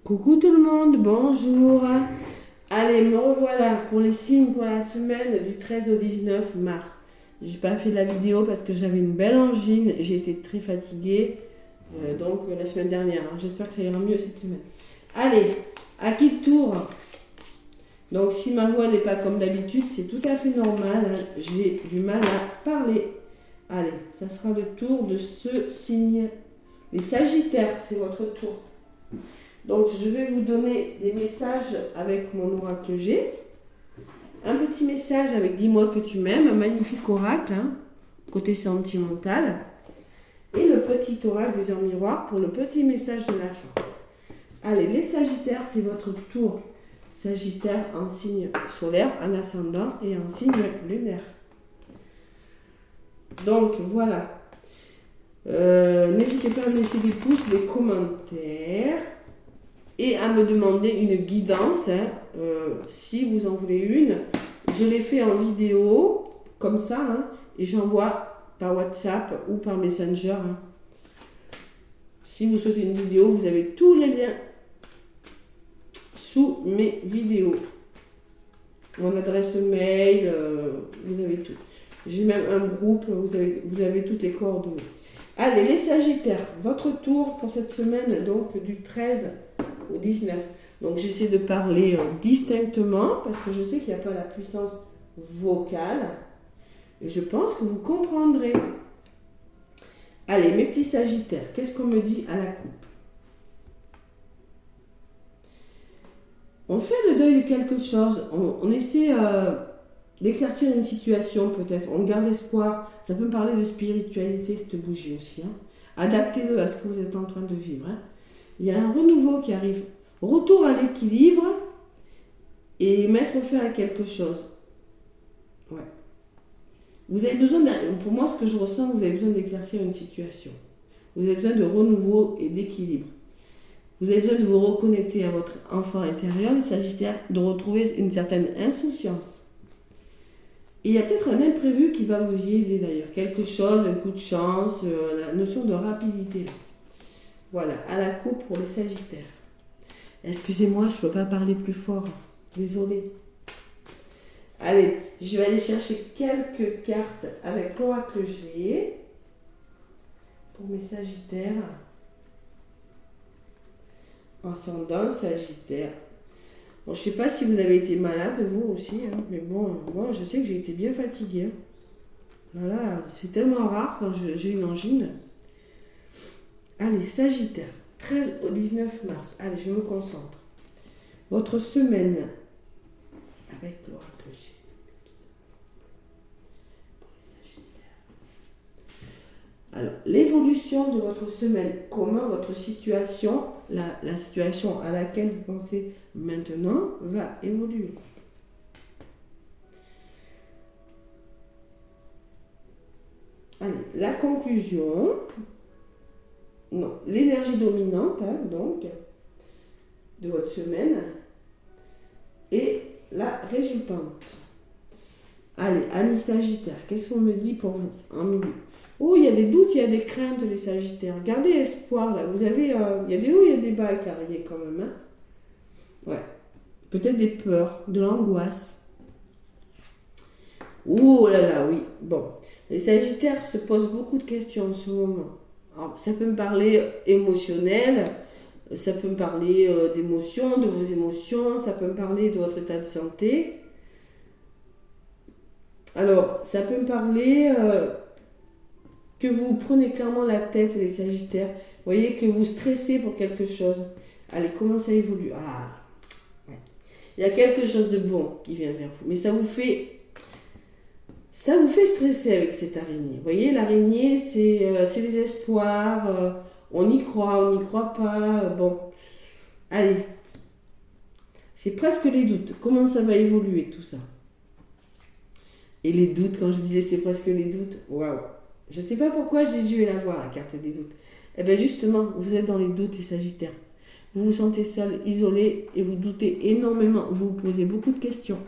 Coucou tout le monde, bonjour. Allez, me revoilà pour les signes pour la semaine du 13 au 19 mars. J'ai pas fait la vidéo parce que j'avais une belle angine, j'ai été très fatiguée, la semaine dernière. J'espère que ça ira mieux cette semaine. Allez, à qui tour? Donc si ma voix n'est pas comme d'habitude, c'est tout à fait normal, j'ai du mal à parler. Allez, ça sera le tour de ce signe. Les Sagittaires, c'est votre tour. Donc, je vais vous donner des messages avec mon oracle G. Un petit message avec dis-moi que tu m'aimes, un magnifique oracle, côté sentimental. Et le petit oracle des heures miroirs pour le petit message de la fin. Allez, les Sagittaires, c'est votre tour. Sagittaire en signe solaire, en ascendant et en signe lunaire. Donc, voilà. N'hésitez pas à me laisser des pouces, des commentaires. Et à me demander une guidance, si vous en voulez une. Je l'ai fait en vidéo, comme ça, et j'envoie par WhatsApp ou par Messenger. Si vous souhaitez une vidéo, vous avez tous les liens sous mes vidéos. Mon adresse mail, vous avez tout. J'ai même un groupe, vous avez toutes les coordonnées. Allez, les Sagittaires, votre tour pour cette semaine, donc du 13 au 19. Donc j'essaie de parler distinctement parce que je sais qu'il n'y a pas la puissance vocale. Et je pense que vous comprendrez. Allez, mes petits Sagittaires, qu'est-ce qu'on me dit à la coupe? On fait le deuil de quelque chose. On essaie d'éclaircir une situation peut-être. On garde espoir. Ça peut me parler de spiritualité, cette bougie aussi. Adaptez-le à ce que vous êtes en train de vivre. Il y a un renouveau qui arrive. Retour à l'équilibre et mettre fin à quelque chose. Ouais. Vous avez besoin, pour moi, ce que je ressens, vous avez besoin d'éclaircir une situation. Vous avez besoin de renouveau et d'équilibre. Vous avez besoin de vous reconnecter à votre enfant intérieur, les Sagittaires, de retrouver une certaine insouciance. Et il y a peut-être un imprévu qui va vous y aider d'ailleurs. Quelque chose, un coup de chance, la notion de rapidité. Voilà, à la coupe pour les Sagittaires. Excusez-moi, je ne peux pas parler plus fort. Désolée. Allez, je vais aller chercher quelques cartes avec l'oracle G pour mes Sagittaires. Ascendant Sagittaire. Bon, je ne sais pas si vous avez été malade, vous aussi, mais bon, moi, je sais que j'ai été bien fatiguée. Voilà, c'est tellement rare quand j'ai une angine. Allez, Sagittaire, 13 au 19 mars. Allez, je me concentre. Votre semaine avec l'oracle G. Alors, l'évolution de votre semaine, comment votre situation, la situation à laquelle vous pensez maintenant, va évoluer. Allez, la conclusion. Non, l'énergie dominante, donc, de votre semaine, et la résultante. Allez, amis Sagittaires, qu'est-ce qu'on me dit pour vous en milieu? Oh, il y a des doutes, il y a des craintes, les Sagittaires. Gardez espoir, là. Vous avez, il y a des hauts, il y a des bas avec la rayée, quand même. Ouais. Peut-être des peurs, de l'angoisse. Oh là là, oui. Bon. Les Sagittaires se posent beaucoup de questions en ce moment. Alors, ça peut me parler émotionnel, ça peut me parler d'émotions, de vos émotions, ça peut me parler de votre état de santé. Alors, ça peut me parler que vous prenez clairement la tête, les Sagittaires. Vous voyez que vous stressez pour quelque chose. Allez, comment ça évolue? Ouais. Il y a quelque chose de bon qui vient vers vous, mais ça vous fait stresser avec cette araignée. Vous voyez, l'araignée, c'est les espoirs. On y croit pas. Bon, allez. C'est presque les doutes. Comment ça va évoluer tout ça? Et les doutes, quand je disais c'est presque les doutes, waouh. Je ne sais pas pourquoi je vais la voir, la carte des doutes. Eh bien justement, vous êtes dans les doutes, les Sagittaires. Vous vous sentez seul, isolé, et vous doutez énormément. Vous vous posez beaucoup de questions.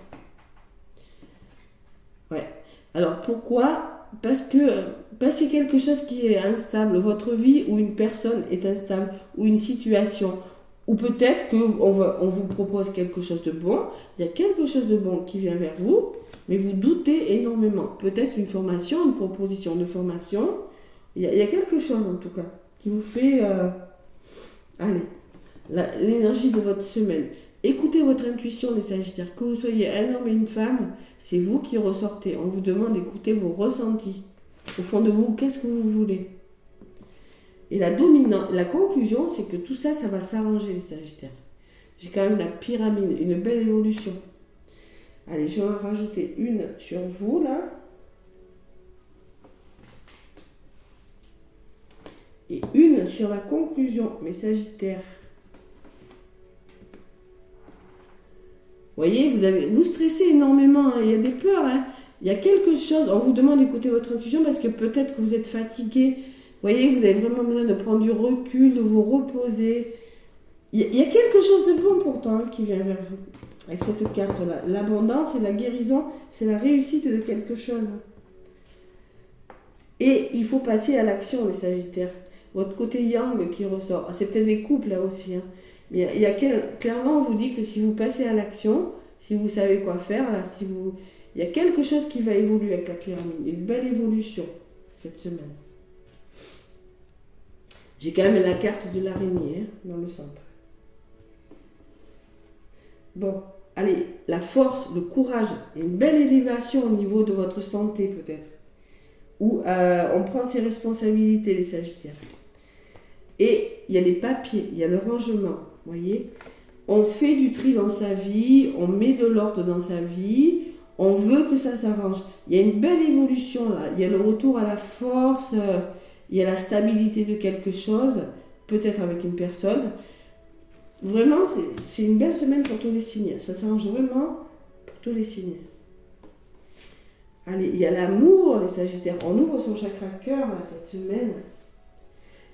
Ouais. Alors pourquoi? Parce qu'il y a quelque chose qui est instable. Votre vie ou une personne est instable, ou une situation. Ou peut-être qu'on vous propose quelque chose de bon, il y a quelque chose de bon qui vient vers vous, mais vous doutez énormément. Peut-être une formation, une proposition de formation. Il y a quelque chose en tout cas qui vous fait... allez, l'énergie de votre semaine. Écoutez votre intuition, les Sagittaires. Que vous soyez un homme et une femme, c'est vous qui ressortez. On vous demande d'écouter vos ressentis. Au fond de vous, qu'est-ce que vous voulez? Et la conclusion, c'est que tout ça, ça va s'arranger, les Sagittaires. J'ai quand même la pyramide, une belle évolution. Allez, je vais en rajouter une sur vous, là. Et une sur la conclusion, mes Sagittaires. Vous voyez, vous stressez énormément, hein. Il y a des peurs, hein. Il y a quelque chose, on vous demande d'écouter votre intuition parce que peut-être que vous êtes fatigué. Vous voyez, vous avez vraiment besoin de prendre du recul, de vous reposer. Il y a quelque chose de bon pourtant qui vient vers vous avec cette carte-là. L'abondance et la guérison, c'est la réussite de quelque chose. Et il faut passer à l'action, les Sagittaires. Votre côté yang qui ressort. C'est peut-être des couples là aussi. Hein. Mais clairement, on vous dit que si vous passez à l'action, si vous savez quoi faire, là, il y a quelque chose qui va évoluer avec la pyramide. Une belle évolution cette semaine. J'ai quand même la carte de l'araignée hein, dans le centre. Bon, allez, la force, le courage, une belle élévation au niveau de votre santé peut-être. Où on prend ses responsabilités, les Sagittaires. Et il y a les papiers, il y a le rangement, vous voyez. On fait du tri dans sa vie, on met de l'ordre dans sa vie, on veut que ça s'arrange. Il y a une belle évolution là, il y a le retour à la force, il y a la stabilité de quelque chose, peut-être avec une personne. Vraiment, c'est une belle semaine pour tous les signes. Ça s'arrange vraiment pour tous les signes. Allez, il y a l'amour, les Sagittaires. On ouvre son chakra cœur là, cette semaine.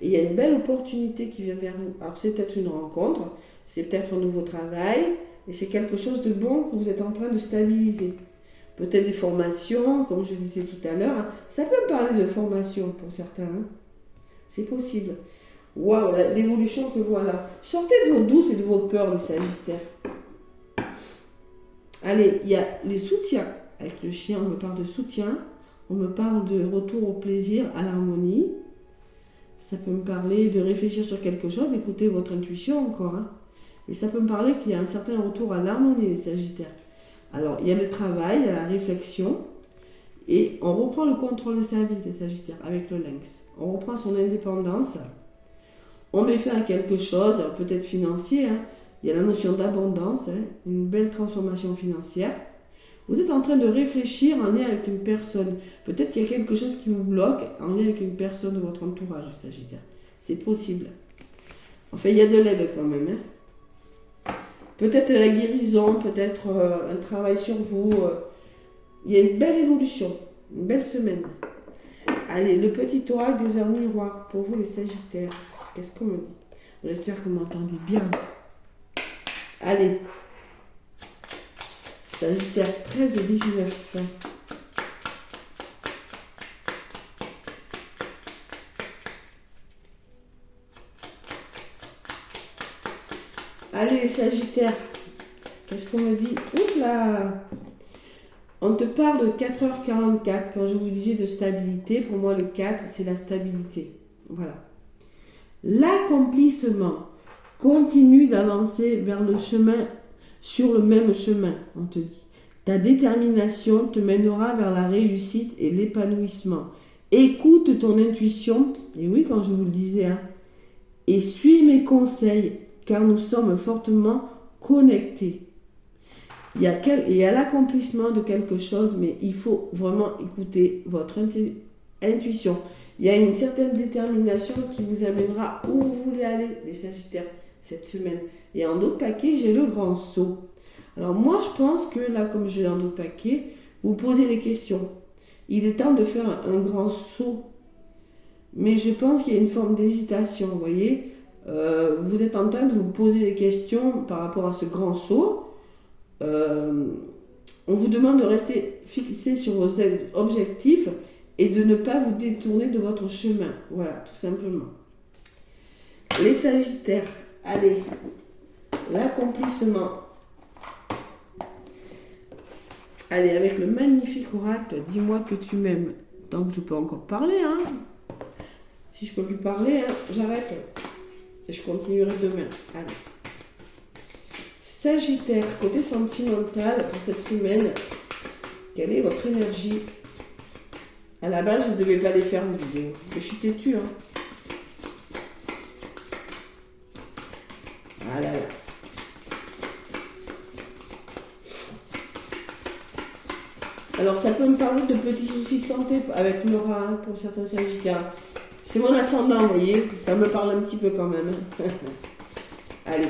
Et il y a une belle opportunité qui vient vers vous. Alors, c'est peut-être une rencontre, c'est peut-être un nouveau travail, et c'est quelque chose de bon que vous êtes en train de stabiliser. Peut-être des formations, comme je disais tout à l'heure. Hein. Ça peut me parler de formation pour certains. Hein. C'est possible. Waouh, l'évolution que voilà. Sortez de vos doutes et de vos peurs, les Sagittaires. Allez, il y a les soutiens. Avec le chien, on me parle de soutien. On me parle de retour au plaisir, à l'harmonie. Ça peut me parler de réfléchir sur quelque chose, d'écouter votre intuition encore. Hein. Et ça peut me parler qu'il y a un certain retour à l'harmonie, les Sagittaires. Alors, il y a le travail, il y a la réflexion. Et on reprend le contrôle de sa vie, les Sagittaires, avec le lynx. On reprend son indépendance. On met fin à quelque chose, peut-être financier. Hein. Il y a la notion d'abondance, hein, une belle transformation financière. Vous êtes en train de réfléchir en lien avec une personne. Peut-être qu'il y a quelque chose qui vous bloque en lien avec une personne de votre entourage, Sagittaire. C'est possible. Enfin, il y a de l'aide quand même. Hein. Peut-être la guérison, peut-être un travail sur vous. Il y a une belle évolution, une belle semaine. Allez, le petit oracle des heures miroirs pour vous les Sagittaires. Qu'est-ce qu'on me dit? J'espère que vous m'entendez bien. Allez. Sagittaire 13-19. Allez, Sagittaire. Qu'est-ce qu'on me dit? Oula! On te parle de 4h44. Quand je vous disais de stabilité, pour moi, le 4, c'est la stabilité. Voilà. L'accomplissement continue d'avancer vers le chemin, sur le même chemin, on te dit. Ta détermination te mènera vers la réussite et l'épanouissement. Écoute ton intuition, et oui, quand je vous le disais, hein, et suis mes conseils, car nous sommes fortement connectés. Il y a l'accomplissement de quelque chose, mais il faut vraiment écouter votre intuition. Il y a une certaine détermination qui vous amènera où vous voulez aller, les Sagittaires, cette semaine. Et en autre paquet, j'ai le grand saut. Alors moi, je pense que là, comme j'ai un autre paquet, vous posez des questions. Il est temps de faire un grand saut. Mais je pense qu'il y a une forme d'hésitation, vous voyez. Vous êtes en train de vous poser des questions par rapport à ce grand saut. On vous demande de rester fixé sur vos objectifs et de ne pas vous détourner de votre chemin. Voilà, tout simplement. Les Sagittaires, allez, l'accomplissement. Allez, avec le magnifique oracle, dis-moi que tu m'aimes. Tant que je peux encore parler, hein. Si je peux plus parler, hein, j'arrête. Et je continuerai demain. Allez. Sagittaire, côté sentimental pour cette semaine, quelle est votre énergie? À la base, je ne devais pas les faire les vidéos. Mais je suis têtue, hein. Ah là là. Alors, ça peut me parler de petits soucis de santé avec Laura, hein, pour certains sagittaires. C'est mon ascendant, vous voyez. Ça me parle un petit peu quand même. Allez.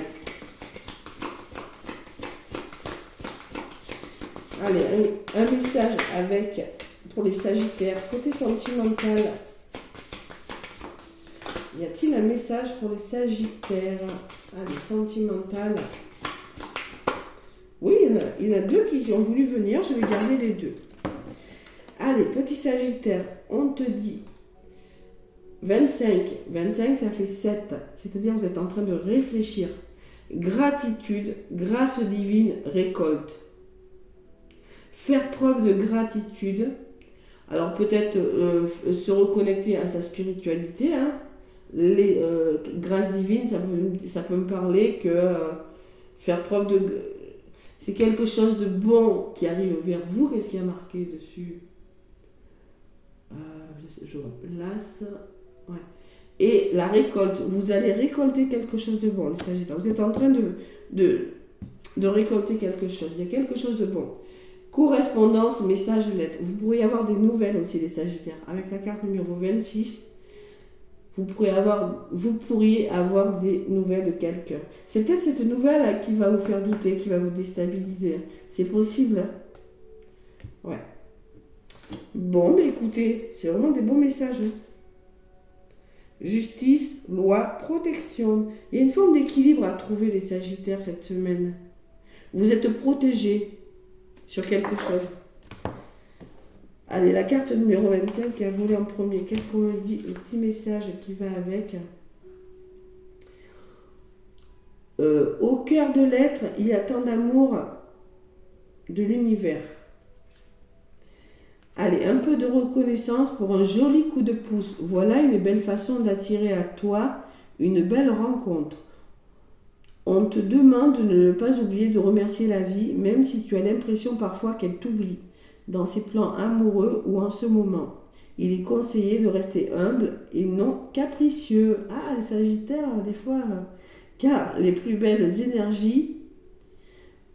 Allez, un message pour les sagittaires. Côté sentimental, y a-t-il un message pour les sagittaires? Allez, sentimental. Oui, il y en a deux qui ont voulu venir. Je vais garder les deux. Allez, petit sagittaire, on te dit 25. 25, ça fait 7. C'est-à-dire, vous êtes en train de réfléchir. Gratitude, grâce divine, récolte. Faire preuve de gratitude. Alors peut-être se reconnecter à sa spiritualité. Hein. Les grâces divines, ça peut me parler que faire preuve de... C'est quelque chose de bon qui arrive vers vous. Qu'est-ce qu'il y a marqué dessus? Je replace. Ouais. Et la récolte. Vous allez récolter quelque chose de bon, les Sagittaires. Vous êtes en train de récolter quelque chose. Il y a quelque chose de bon. Correspondance, message, lettre. Vous pourriez avoir des nouvelles aussi, les Sagittaires. Avec la carte numéro 26, vous pourriez avoir des nouvelles de quelqu'un. C'est peut-être cette nouvelle qui va vous faire douter, qui va vous déstabiliser. C'est possible. Hein. Ouais. Bon, mais écoutez, c'est vraiment des bons messages. Hein. Justice, loi, protection. Il y a une forme d'équilibre à trouver, les Sagittaires, cette semaine. Vous êtes protégés sur quelque chose. Allez, la carte numéro 25 qui a volé en premier. Qu'est-ce qu'on me dit? Le petit message qui va avec. Au cœur de l'être, il y a tant d'amour de l'univers. Allez, un peu de reconnaissance pour un joli coup de pouce. Voilà une belle façon d'attirer à toi une belle rencontre. On te demande de ne pas oublier de remercier la vie, même si tu as l'impression parfois qu'elle t'oublie, dans ses plans amoureux ou en ce moment. Il est conseillé de rester humble et non capricieux. Ah, les Sagittaires, des fois, car les plus belles énergies,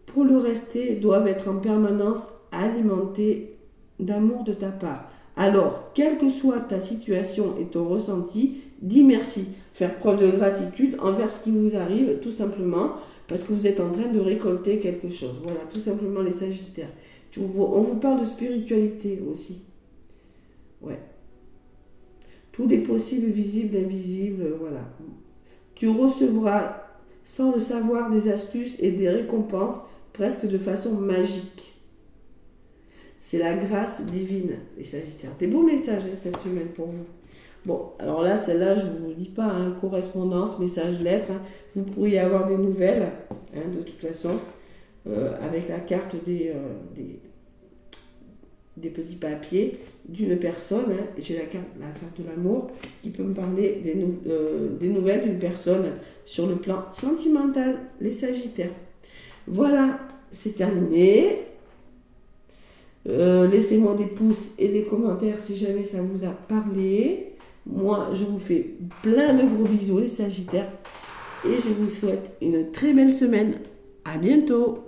pour le rester, doivent être en permanence alimentées d'amour de ta part. Alors, quelle que soit ta situation et ton ressenti, dis merci. Faire preuve de gratitude envers ce qui vous arrive, tout simplement, parce que vous êtes en train de récolter quelque chose. Voilà, tout simplement les Sagittaires. On vous parle de spiritualité aussi. Ouais. Tous les possibles, visibles, invisibles, voilà. Tu recevras, sans le savoir, des astuces et des récompenses, presque de façon magique. C'est la grâce divine, les Sagittaires. Des beaux messages cette semaine pour vous. Bon, alors là, celle-là, je ne vous dis pas, hein, correspondance, message, lettre. Hein, vous pourriez avoir des nouvelles, hein, de toute façon, avec la carte des petits papiers d'une personne. Hein, j'ai la carte de l'amour qui peut me parler des nouvelles d'une personne sur le plan sentimental, les Sagittaires. Voilà, c'est terminé. Laissez-moi des pouces et des commentaires si jamais ça vous a parlé. Moi, je vous fais plein de gros bisous, les Sagittaires. Et je vous souhaite une très belle semaine. À bientôt.